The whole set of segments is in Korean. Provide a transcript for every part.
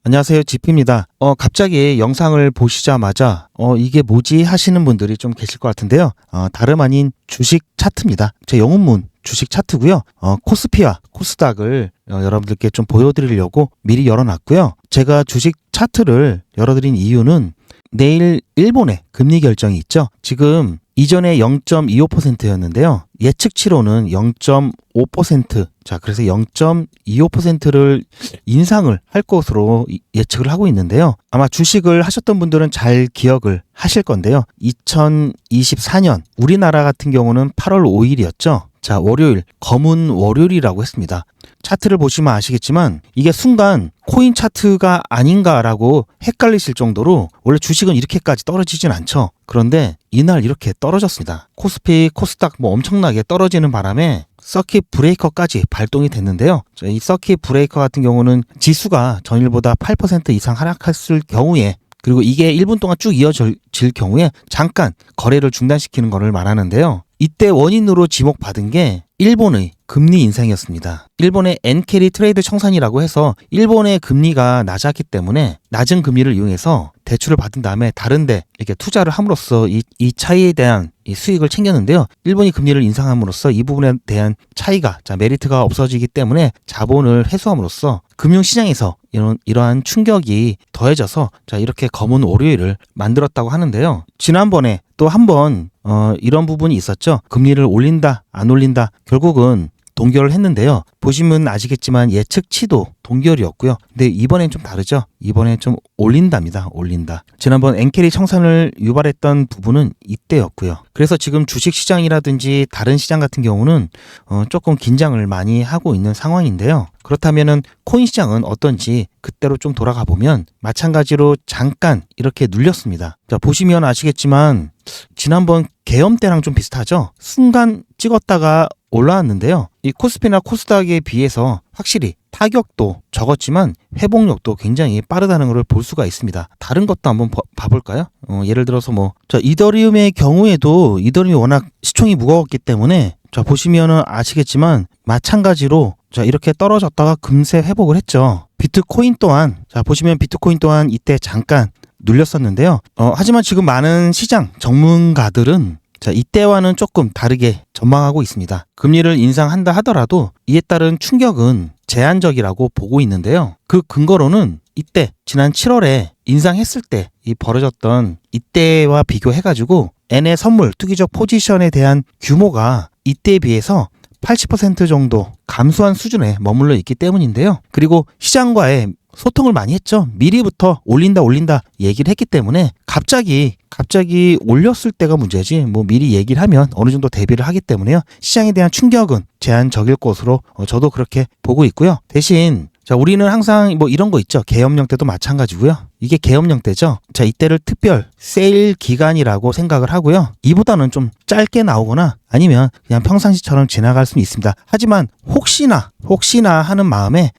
안녕하세요. 지피입니다. 갑자기 영상을 보시자마자 이게 뭐지 하시는 분들이 좀 계실 것 같은데요. 다름 아닌 주식 차트입니다. 제 영문문 주식 차트고요. 코스피와 코스닥을 여러분들께 좀 보여드리려고 미리 열어놨고요. 제가 주식 차트를 열어드린 이유는 내일 일본의 금리 결정이 있죠. 지금 이전에 0.25%였는데요. 예측치로는 0.5%, 자, 그래서 0.25%를 인상을 할 것으로 예측을 하고 있는데요. 아마 주식을 하셨던 분들은 잘 기억을 하실 건데요. 2024년 우리나라 같은 경우는 8월 5일이었죠. 자, 월요일, 검은 월요일이라고 했습니다. 차트를 보시면 아시겠지만 이게 순간 코인 차트가 아닌가라고 헷갈리실 정도로 원래 주식은 이렇게까지 떨어지진 않죠. 그런데 이날 이렇게 떨어졌습니다. 코스피, 코스닥 뭐 엄청나게 떨어지는 바람에 서킷 브레이커까지 발동이 됐는데요. 이 서킷 브레이커 같은 경우는 지수가 전일보다 8% 이상 하락했을 경우에, 그리고 이게 1분 동안 쭉 이어질 경우에 잠깐 거래를 중단시키는 것을 말하는데요. 이때 원인으로 지목받은 게 일본의 금리 인상이었습니다. 일본의 엔캐리 트레이드 청산이라고 해서 일본의 금리가 낮았기 때문에 낮은 금리를 이용해서 대출을 받은 다음에 다른데 이렇게 투자를 함으로써 이 차이에 대한 이 수익을 챙겼는데요. 일본이 금리를 인상함으로써 이 부분에 대한 차이가, 메리트가 없어지기 때문에 자본을 회수함으로써 금융시장에서 이러한 충격이 더해져서 이렇게 검은 월요일을 만들었다고 하는데요. 지난번에 또 한 번 이런 부분이 있었죠. 금리를 올린다, 안 올린다. 결국은 동결을 했는데요. 보시면 아시겠지만 예측치도 동결이었고요. 근데 이번엔 좀 다르죠. 이번엔 좀 올린답니다. 올린다. 지난번 엔캐리 청산을 유발했던 부분은 이때였고요. 그래서 지금 주식시장이라든지 다른 시장 같은 경우는 조금 긴장을 많이 하고 있는 상황인데요. 그렇다면은 코인 시장은 어떤지 그때로 좀 돌아가 보면 마찬가지로 잠깐 이렇게 눌렸습니다. 자, 보시면 아시겠지만 지난번 계엄 때랑 좀 비슷하죠. 순간 찍었다가 올라왔는데요. 이 코스피나 코스닥에 비해서 확실히 타격도 적었지만 회복력도 굉장히 빠르다는 것을 볼 수가 있습니다. 다른 것도 한번 봐볼까요? 예를 들어서 이더리움의 경우에도 이더리움이 워낙 시총이 무거웠기 때문에 보시면은 아시겠지만 마찬가지로 이렇게 떨어졌다가 금세 회복을 했죠. 비트코인 또한 보시면 비트코인 또한 이때 잠깐 눌렸었는데요. 하지만 지금 많은 시장 전문가들은 이때와는 조금 다르게 전망하고 있습니다. 금리를 인상한다 하더라도 이에 따른 충격은 제한적이라고 보고 있는데요. 그 근거로는 이때 지난 7월에 인상했을 때 이 벌어졌던 이때와 비교해가지고 N의 선물 투기적 포지션에 대한 규모가 이때에 비해서 80% 정도 감소한 수준에 머물러 있기 때문인데요. 그리고 시장과의 소통을 많이 했죠. 미리부터 올린다 얘기를 했기 때문에 갑자기 올렸을 때가 문제지 미리 얘기를 하면 어느 정도 대비를 하기 때문에요. 시장에 대한 충격은 제한적일 것으로 저도 그렇게 보고 있고요. 대신 우리는 항상 이런 거 있죠. 계엄령 때도 마찬가지고요. 이게 계엄령 때죠. 이때를 특별 세일 기간이라고 생각을 하고요. 이보다는 좀 짧게 나오거나 아니면 그냥 평상시처럼 지나갈 수는 있습니다. 하지만 혹시나 하는 마음에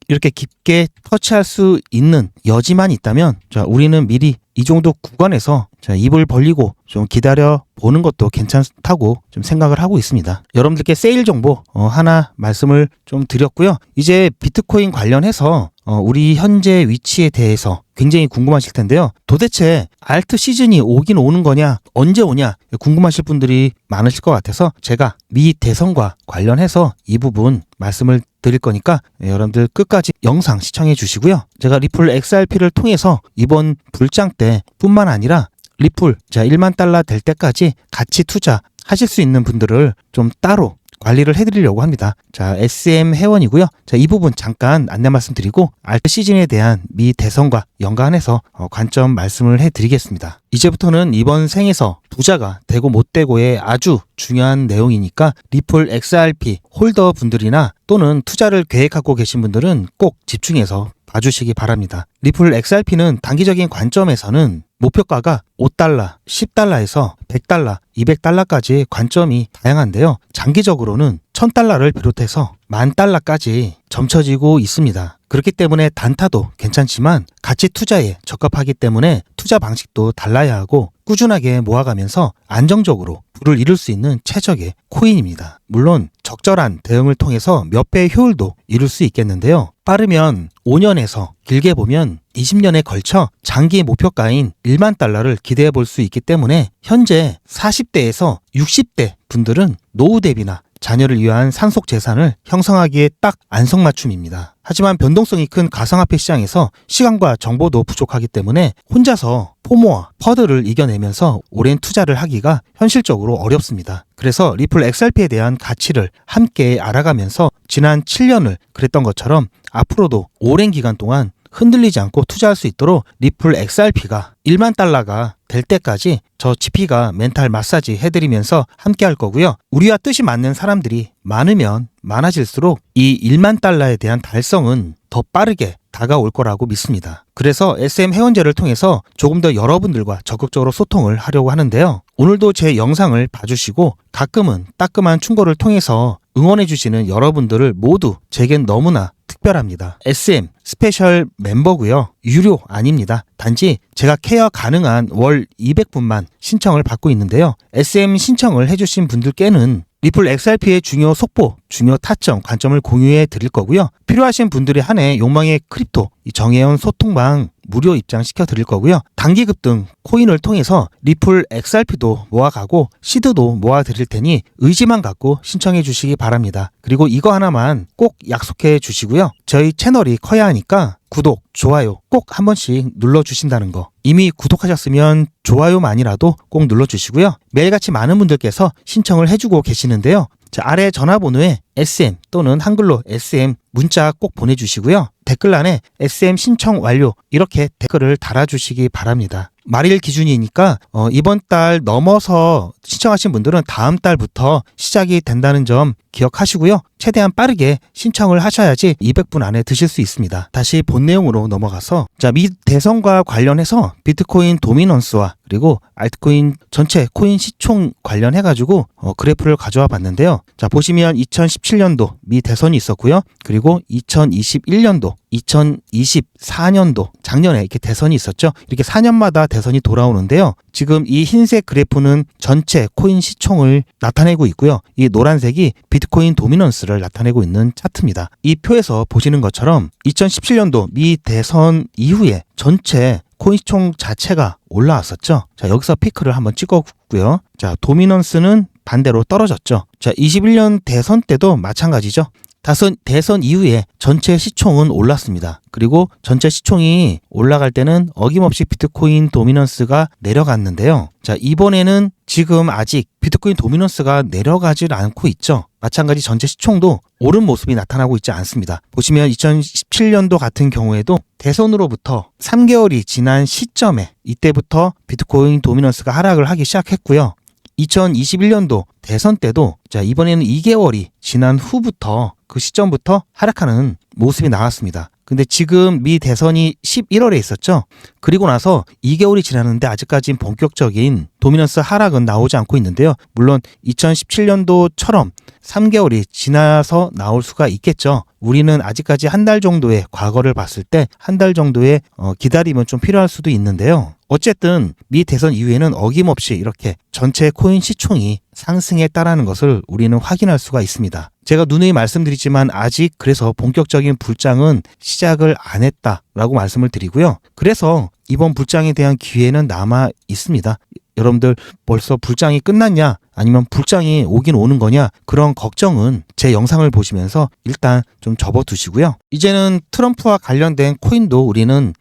이렇게 깊게 터치할 수 있는 여지만 있다면 우리는 미리 이 정도 구간에서 입을 벌리고 좀 기다려 보는 것도 괜찮다고 좀 생각을 하고 있습니다. 여러분들께 세일 정보 하나 말씀을 좀 드렸고요. 이제 비트코인 관련해서 우리 현재 위치에 대해서 굉장히 궁금하실 텐데요. 도대체 알트 시즌이 오긴 오는 거냐, 언제 오냐 궁금하실 분들이 많으실 것 같아서 제가 미 대선과 관련해서 이 부분 말씀을 드릴 거니까 여러분들 끝까지 영상 시청해 주시고요. 제가 리플 XRP를 통해서 이번 불장 때 뿐만 아니라 리플 1만 달러 될 때까지 같이 투자하실 수 있는 분들을 좀 따로 관리를 해드리려고 합니다. SM 회원이고요. 이 부분 잠깐 안내 말씀드리고 알트 시즌에 대한 미 대선과 연관해서 관점 말씀을 해드리겠습니다. 이제부터는 이번 생에서 부자가 되고 못 되고의 아주 중요한 내용이니까 리플 XRP 홀더 분들이나 또는 투자를 계획하고 계신 분들은 꼭 집중해서 봐주시기 바랍니다. 리플 XRP는 단기적인 관점에서는 목표가가 5달러, 10달러에서 100달러, 200달러까지 관점이 다양한데요. 장기적으로는 $1,000달러를 비롯해서 $10,000달러까지 점쳐지고 있습니다. 그렇기 때문에 단타도 괜찮지만 가치 투자에 적합하기 때문에 투자 방식도 달라야 하고 꾸준하게 모아가면서 안정적으로 부를 이룰 수 있는 최적의 코인입니다. 물론 적절한 대응을 통해서 몇 배의 효율도 이룰 수 있겠는데요. 빠르면 5년에서 길게 보면 20년에 걸쳐 장기 목표가인 $10,000,000를 기대해 볼 수 있기 때문에 현재 40대에서 60대 분들은 노후 대비나 자녀를 위한 상속 재산을 형성하기에 딱 안성맞춤입니다. 하지만 변동성이 큰 가상화폐 시장에서 시간과 정보도 부족하기 때문에 혼자서 포모와 퍼드를 이겨내면서 오랜 투자를 하기가 현실적으로 어렵습니다. 그래서 리플 XRP에 대한 가치를 함께 알아가면서 지난 7년을 그랬던 것처럼 앞으로도 오랜 기간 동안 흔들리지 않고 투자할 수 있도록 리플 XRP가 $10,000,000가 될 때까지 저 GP가 멘탈 마사지 해드리면서 함께 할 거고요. 우리와 뜻이 맞는 사람들이 많으면 많아질수록 이 $10,000,000에 대한 달성은 더 빠르게 다가올 거라고 믿습니다. 그래서 SM 회원제를 통해서 조금 더 여러분들과 적극적으로 소통을 하려고 하는데요. 오늘도 제 영상을 봐주시고 가끔은 따끔한 충고를 통해서 응원해주시는 여러분들을 모두 제겐 너무나 특별합니다. SM 스페셜 멤버고요. 유료 아닙니다. 단지 제가 케어 가능한 월 200분만 신청을 받고 있는데요. SM 신청을 해주신 분들께는 리플 XRP의 중요 속보, 중요 타점, 관점을 공유해 드릴 거고요. 필요하신 분들이 한해 욕망의 크립토 정혜원 소통방 무료 입장시켜 드릴 거고요. 단기 급등 코인을 통해서 리플 XRP도 모아가고 시드도 모아 드릴 테니 의지만 갖고 신청해 주시기 바랍니다. 그리고 이거 하나만 꼭 약속해 주시고요. 저희 채널이 커야 하니까 구독, 좋아요 꼭 한 번씩 눌러주신다는 거. 이미 구독하셨으면 좋아요만이라도 꼭 눌러주시고요. 매일같이 많은 분들께서 신청을 해주고 계시는데요. 자, 아래 전화번호에 SM 또는 한글로 SM 문자 꼭 보내주시고요. 댓글란에 SM 신청 완료 이렇게 댓글을 달아주시기 바랍니다. 말일 기준이니까 이번 달 넘어서 신청하신 분들은 다음 달부터 시작이 된다는 점 기억하시고요. 최대한 빠르게 신청을 하셔야지 200분 안에 드실 수 있습니다. 다시 본 내용으로 넘어가서 미 대선과 관련해서 비트코인 도미넌스와 그리고 알트코인 전체 코인 시총 관련해가지고 그래프를 가져와 봤는데요. 자, 보시면 2017년도 미 대선이 있었고요. 그리고 2021년도 2024년도 작년에 이렇게 대선이 있었죠. 이렇게 4년마다 대선이 돌아오는데요. 지금 이 흰색 그래프는 전체 코인 시총을 나타내고 있고요. 이 노란색이 비트코인 도미넌스를 나타내고 있는 차트입니다. 이 표에서 보시는 것처럼 2017년도 미 대선 이후에 전체 코인 시총 자체가 올라왔었죠. 자, 여기서 피크를 한번 찍었고요. 자, 도미넌스는 반대로 떨어졌죠. 자, 21년 대선 때도 마찬가지죠. 대선 이후에 전체 시총은 올랐습니다. 그리고 전체 시총이 올라갈 때는 어김없이 비트코인 도미넌스가 내려갔는데요. 자, 이번에는 지금 아직 비트코인 도미넌스가 내려가질 않고 있죠. 마찬가지 전체 시총도 오른 모습이 나타나고 있지 않습니다. 보시면 2017년도 같은 경우에도 대선으로부터 3개월이 지난 시점에 이때부터 비트코인 도미넌스가 하락을 하기 시작했고요. 2021년도 대선 때도 자, 이번에는 2개월이 지난 후부터 그 시점부터 하락하는 모습이 나왔습니다. 근데 지금 미 대선이 11월에 있었죠. 그리고 나서 2개월이 지났는데 아직까지는 본격적인 도미넌스 하락은 나오지 않고 있는데요. 물론 2017년도처럼 3개월이 지나서 나올 수가 있겠죠. 우리는 아직까지 한 달 정도의 과거를 봤을 때 한 달 정도의 기다림은 좀 필요할 수도 있는데요. 어쨌든 미 대선 이후에는 어김없이 이렇게 전체 코인 시총이 상승했다라는 것을 우리는 확인할 수가 있습니다. 제가 누누이 말씀드리지만 아직 그래서 본격적인 불장은 시작을 안 했다라고 말씀을 드리고요. 그래서 이번 불장에 대한 기회는 남아 있습니다. 여러분들 벌써 불장이 끝났냐 아니면 불장이 오긴 오는 거냐 그런 걱정은 제 영상을 보시면서 일단 좀 접어두시고요. 이제는 트럼프와 관련된 코인도 우리는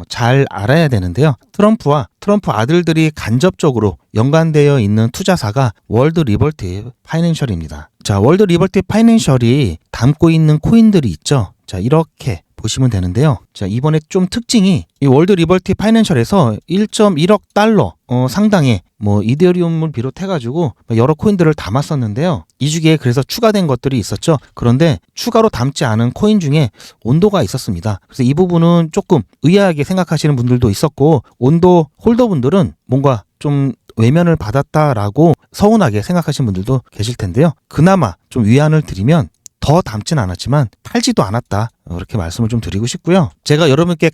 잘 알아야 되는데요. 트럼프와 트럼프 아들들이 간접적으로 연관되어 있는 투자사가 월드 리버티 파이낸셜입니다. 자, 월드 리버티 파이낸셜이 담고 있는 코인들이 있죠. 자, 이렇게 보시면 되는데요. 자, 이번에 좀 특징이 이 월드 리버티 파이낸셜에서 1.1억 달러 상당의 이더리움을 비롯해가지고 여러 코인들을 담았었는데요. 이 중에 그래서 추가된 것들이 있었죠. 그런데 추가로 담지 않은 코인 중에 온도가 있었습니다. 그래서 이 부분은 조금 의아하게 생각하시는 분들도 있었고 온도 홀더분들은 뭔가 좀 외면을 받았다라고 서운하게 생각하시는 분들도 계실 텐데요. 그나마 좀 위안을 드리면 더 담진 않았지만 탈지도 않았다. 그렇게 말씀을 좀 드리고 싶고요. 제가 여러분께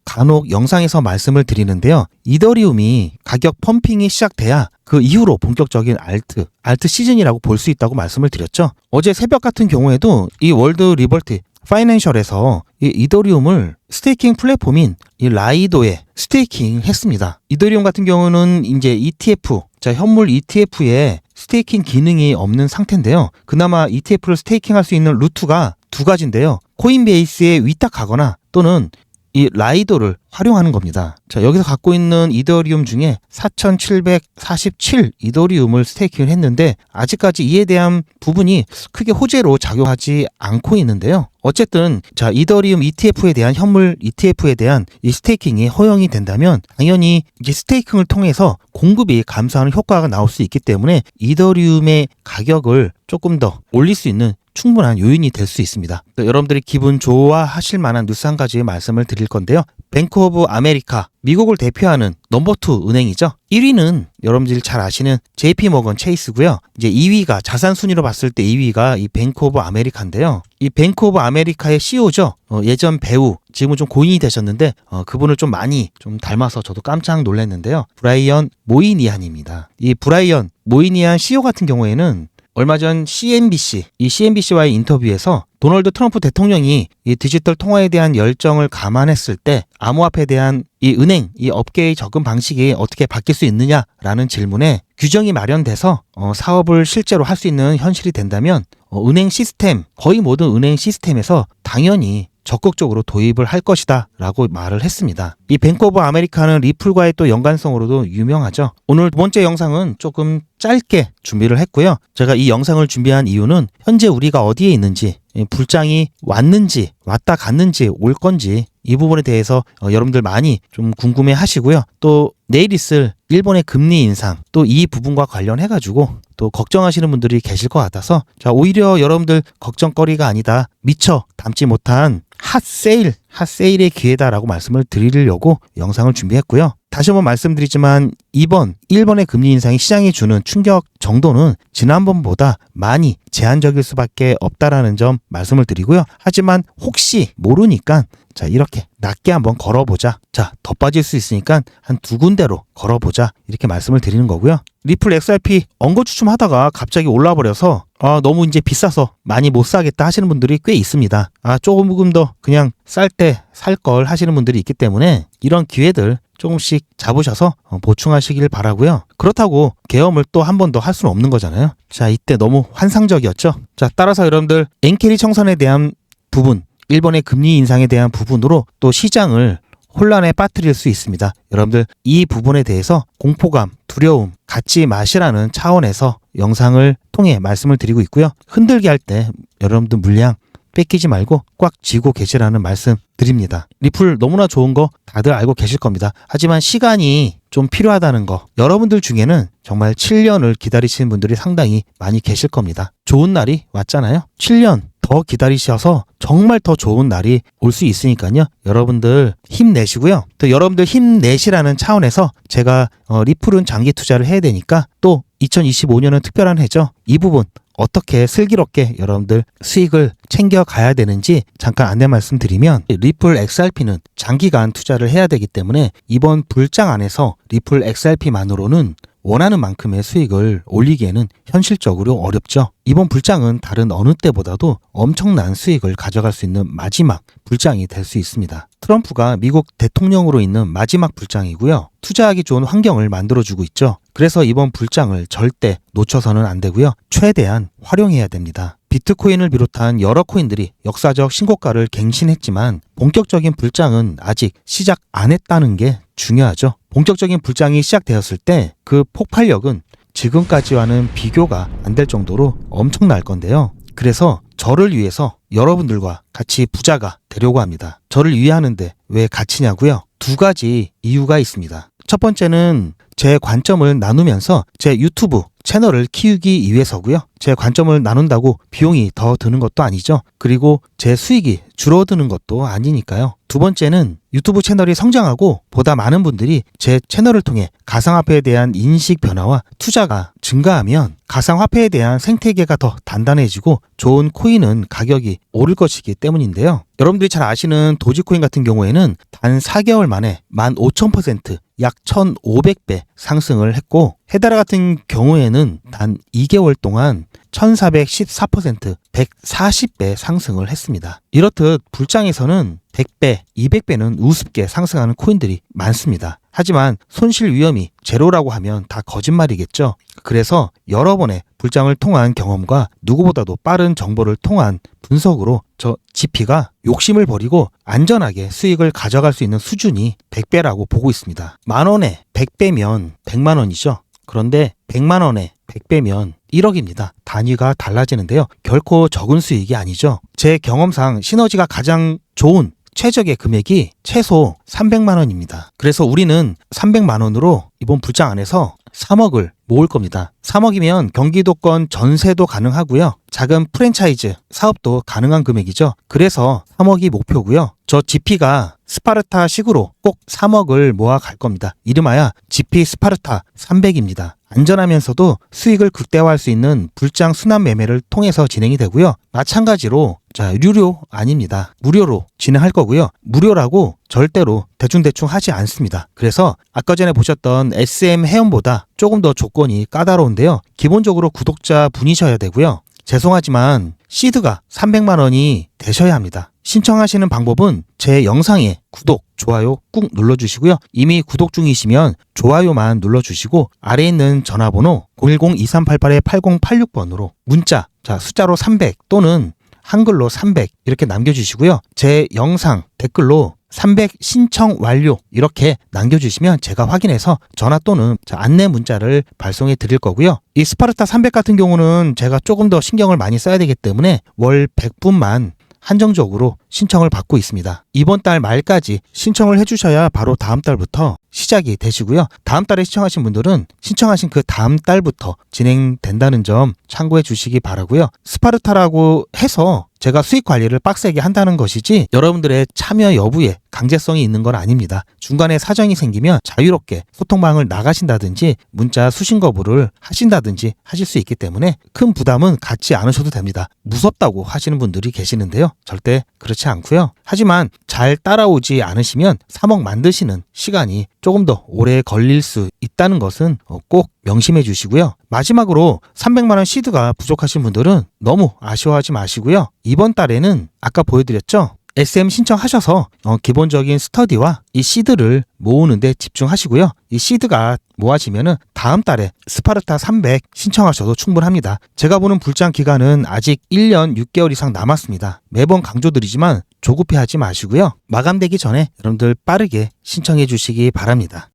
간혹 영상에서 말씀을 드리는데요. 이더리움이 가격 펌핑이 시작돼야 그 이후로 본격적인 알트 시즌이라고 볼 수 있다고 말씀을 드렸죠. 어제 새벽 같은 경우에도 이 월드 리버티 파이낸셜에서 이 이더리움을 스테이킹 플랫폼인 이 라이도에 스테이킹 했습니다. 이더리움 같은 경우는 이제 ETF, 현물 ETF에 스테이킹 기능이 없는 상태인데요. 그나마 ETF를 스테이킹할 수 있는 루트가 두 가지인데요. 코인베이스에 위탁하거나 또는 이 라이도를 활용하는 겁니다. 여기서 갖고 있는 이더리움 중에 4,747 이더리움을 스테이킹을 했는데 아직까지 이에 대한 부분이 크게 호재로 작용하지 않고 있는데요. 어쨌든 이더리움 ETF에 대한 현물 ETF에 대한 이 스테이킹이 허용이 된다면 당연히 이제 스테이킹을 통해서 공급이 감소하는 효과가 나올 수 있기 때문에 이더리움의 가격을 조금 더 올릴 수 있는 충분한 요인이 될 수 있습니다. 여러분들이 기분 좋아하실 만한 뉴스 한 가지 말씀을 드릴 건데요. 뱅크 오브 아메리카, 미국을 대표하는 넘버2 은행이죠. 1위는 여러분들이 잘 아시는 JP 모건 체이스고요. 이제 2위가 자산 순위로 봤을 때 2위가 이 뱅크 오브 아메리카인데요. 이 뱅크 오브 아메리카의 CEO죠. 예전 배우, 지금은 좀 고인이 되셨는데 그분을 좀 많이 좀 닮아서 저도 깜짝 놀랐는데요. 브라이언 모이니안입니다. 이 브라이언 모이니안 CEO 같은 경우에는 얼마 전 CNBC와의 인터뷰에서 도널드 트럼프 대통령이 이 디지털 통화에 대한 열정을 감안했을 때 암호화폐에 대한 이 은행, 이 업계의 접근 방식이 어떻게 바뀔 수 있느냐라는 질문에 규정이 마련돼서 사업을 실제로 할 수 있는 현실이 된다면 은행 시스템, 거의 모든 은행 시스템에서 당연히 적극적으로 도입을 할 것이다 라고 말을 했습니다. 이 뱅크 오브 아메리카는 리플과의 또 연관성으로도 유명하죠. 오늘 두 번째 영상은 조금 짧게 준비를 했고요. 제가 이 영상을 준비한 이유는 현재 우리가 어디에 있는지, 불장이 왔는지 왔다 갔는지 올 건지 이 부분에 대해서 여러분들 많이 좀 궁금해 하시고요. 또 내일 있을 일본의 금리 인상, 또 이 부분과 관련해가지고 또 걱정하시는 분들이 계실 것 같아서 오히려 여러분들 걱정거리가 아니다, 미처 담지 못한 핫세일의 기회다라고 말씀을 드리려고 영상을 준비했고요. 다시 한번 말씀드리지만 이번 일본의 금리 인상이 시장에 주는 충격 정도는 지난번보다 많이 제한적일 수밖에 없다라는 점 말씀을 드리고요. 하지만 혹시 모르니까 이렇게 낮게 한번 걸어보자. 더 빠질 수 있으니까 한 두 군데로 걸어보자. 이렇게 말씀을 드리는 거고요. 리플 XRP 엉거주춤하다가 갑자기 올라버려서 너무 이제 비싸서 많이 못 사겠다 하시는 분들이 꽤 있습니다. 조금 더 그냥 쌀 때 살 걸 하시는 분들이 있기 때문에 이런 기회들 조금씩 잡으셔서 보충하시길 바라고요. 그렇다고 계엄을 또 한 번 더 할 수는 없는 거잖아요. 이때 너무 환상적이었죠. 따라서 여러분들 엔캐리 청산에 대한 부분, 일본의 금리 인상에 대한 부분으로 또 시장을 혼란에 빠뜨릴 수 있습니다. 여러분들 이 부분에 대해서 공포감, 두려움 갖지 마시라는 차원에서 영상을 통해 말씀을 드리고 있고요. 흔들게 할 때 여러분들 물량 뺏기지 말고 꽉 쥐고 계시라는 말씀 드립니다. 리플 너무나 좋은 거 다들 알고 계실 겁니다. 하지만 시간이 좀 필요하다는 거, 여러분들 중에는 정말 7년을 기다리시는 분들이 상당히 많이 계실 겁니다. 좋은 날이 왔잖아요. 7년 더 기다리셔서 정말 더 좋은 날이 올 수 있으니까요. 여러분들 힘내시고요. 또 여러분들 힘내시라는 차원에서 제가 리플은 장기 투자를 해야 되니까 또 2025년은 특별한 해죠. 이 부분 어떻게 슬기롭게 여러분들 수익을 챙겨가야 되는지 잠깐 안내 말씀드리면, 리플 XRP는 장기간 투자를 해야 되기 때문에 이번 불장 안에서 리플 XRP만으로는 원하는 만큼의 수익을 올리기에는 현실적으로 어렵죠. 이번 불장은 다른 어느 때보다도 엄청난 수익을 가져갈 수 있는 마지막 불장이 될 수 있습니다. 트럼프가 미국 대통령으로 있는 마지막 불장이고요. 투자하기 좋은 환경을 만들어주고 있죠. 그래서 이번 불장을 절대 놓쳐서는 안 되고요. 최대한 활용해야 됩니다. 비트코인을 비롯한 여러 코인들이 역사적 신고가를 갱신했지만 본격적인 불장은 아직 시작 안 했다는 게 중요하죠. 본격적인 불장이 시작되었을 때 그 폭발력은 지금까지와는 비교가 안 될 정도로 엄청날 건데요. 그래서 저를 위해서 여러분들과 같이 부자가 되려고 합니다. 저를 위하는데 왜 같이냐고요? 두 가지 이유가 있습니다. 첫 번째는 제 관점을 나누면서 제 유튜브 채널을 키우기 위해서고요. 제 관점을 나눈다고 비용이 더 드는 것도 아니죠. 그리고 제 수익이 줄어드는 것도 아니니까요. 두 번째는 유튜브 채널이 성장하고 보다 많은 분들이 제 채널을 통해 가상화폐에 대한 인식 변화와 투자가 증가하면 가상화폐에 대한 생태계가 더 단단해지고 좋은 코인은 가격이 오를 것이기 때문인데요. 여러분들이 잘 아시는 도지코인 같은 경우에는 단 4개월 만에 15,000%, 약 1,500배 상승을 했고, 헤다라 같은 경우에는 단 2개월 동안 1414%, 140배 상승을 했습니다. 이렇듯 불장에서는 100배, 200배는 우습게 상승하는 코인들이 많습니다. 하지만 손실 위험이 제로라고 하면 다 거짓말이겠죠. 그래서 여러 번의 불장을 통한 경험과 누구보다도 빠른 정보를 통한 분석으로 저 GP가 욕심을 버리고 안전하게 수익을 가져갈 수 있는 수준이 100배라고 보고 있습니다. 만원에 100배면 100만원이죠. 그런데 100만원에 100배면 1억입니다. 단위가 달라지는데요. 결코 적은 수익이 아니죠. 제 경험상 시너지가 가장 좋은 최적의 금액이 최소 300만 원입니다. 그래서 우리는 300만 원으로 이번 불장 안에서 3억을 모을 겁니다. 3억이면 경기도권 전세도 가능하고요. 작은 프랜차이즈 사업도 가능한 금액이죠. 그래서 3억이 목표고요. 저 GP가 스파르타식으로 꼭 3억을 모아 갈 겁니다. 이름하여 GP 스파르타 300입니다. 안전하면서도 수익을 극대화할 수 있는 불장 순환 매매를 통해서 진행이 되고요. 마찬가지로 유료 아닙니다. 무료로 진행할 거고요. 무료라고 절대로 대충대충 하지 않습니다. 그래서 아까 전에 보셨던 SM 회원보다 조금 더 조건이 까다로운데요. 기본적으로 구독자 분이셔야 되고요. 죄송하지만 시드가 300만 원이 되셔야 합니다. 신청하시는 방법은 제 영상에 구독, 좋아요 꾹 눌러주시고요. 이미 구독 중이시면 좋아요만 눌러주시고 아래에 있는 전화번호 010-2388-8086번으로 문자, 숫자로 300 또는 한글로 300 이렇게 남겨주시고요. 제 영상 댓글로 300 신청 완료 이렇게 남겨주시면 제가 확인해서 전화 또는 안내 문자를 발송해 드릴 거고요. 이 스파르타 300 같은 경우는 제가 조금 더 신경을 많이 써야 되기 때문에 월 100분만 한정적으로 신청을 받고 있습니다. 이번 달 말까지 신청을 해주셔야 바로 다음 달부터 시작이 되시고요. 다음 달에 신청하신 분들은 신청하신 그 다음 달부터 진행된다는 점 참고해 주시기 바라고요. 스파르타라고 해서 제가 수익 관리를 빡세게 한다는 것이지 여러분들의 참여 여부에 강제성이 있는 건 아닙니다. 중간에 사정이 생기면 자유롭게 소통방을 나가신다든지 문자 수신 거부를 하신다든지 하실 수 있기 때문에 큰 부담은 갖지 않으셔도 됩니다. 무섭다고 하시는 분들이 계시는데요. 절대 그렇지 않고요. 하지만 잘 따라오지 않으시면 3억 만드시는 시간이 조금 더 오래 걸릴 수 있다는 것은 꼭 명심해 주시고요. 마지막으로 300만 원 시드가 부족하신 분들은 너무 아쉬워하지 마시고요. 이번 달에는 아까 보여드렸죠? SM 신청하셔서 기본적인 스터디와 이 시드를 모으는 데 집중하시고요. 이 시드가 모아지면은 다음 달에 스파르타 300 신청하셔도 충분합니다. 제가 보는 불장 기간은 아직 1년 6개월 이상 남았습니다. 매번 강조드리지만 조급해하지 마시고요. 마감되기 전에 여러분들 빠르게 신청해 주시기 바랍니다.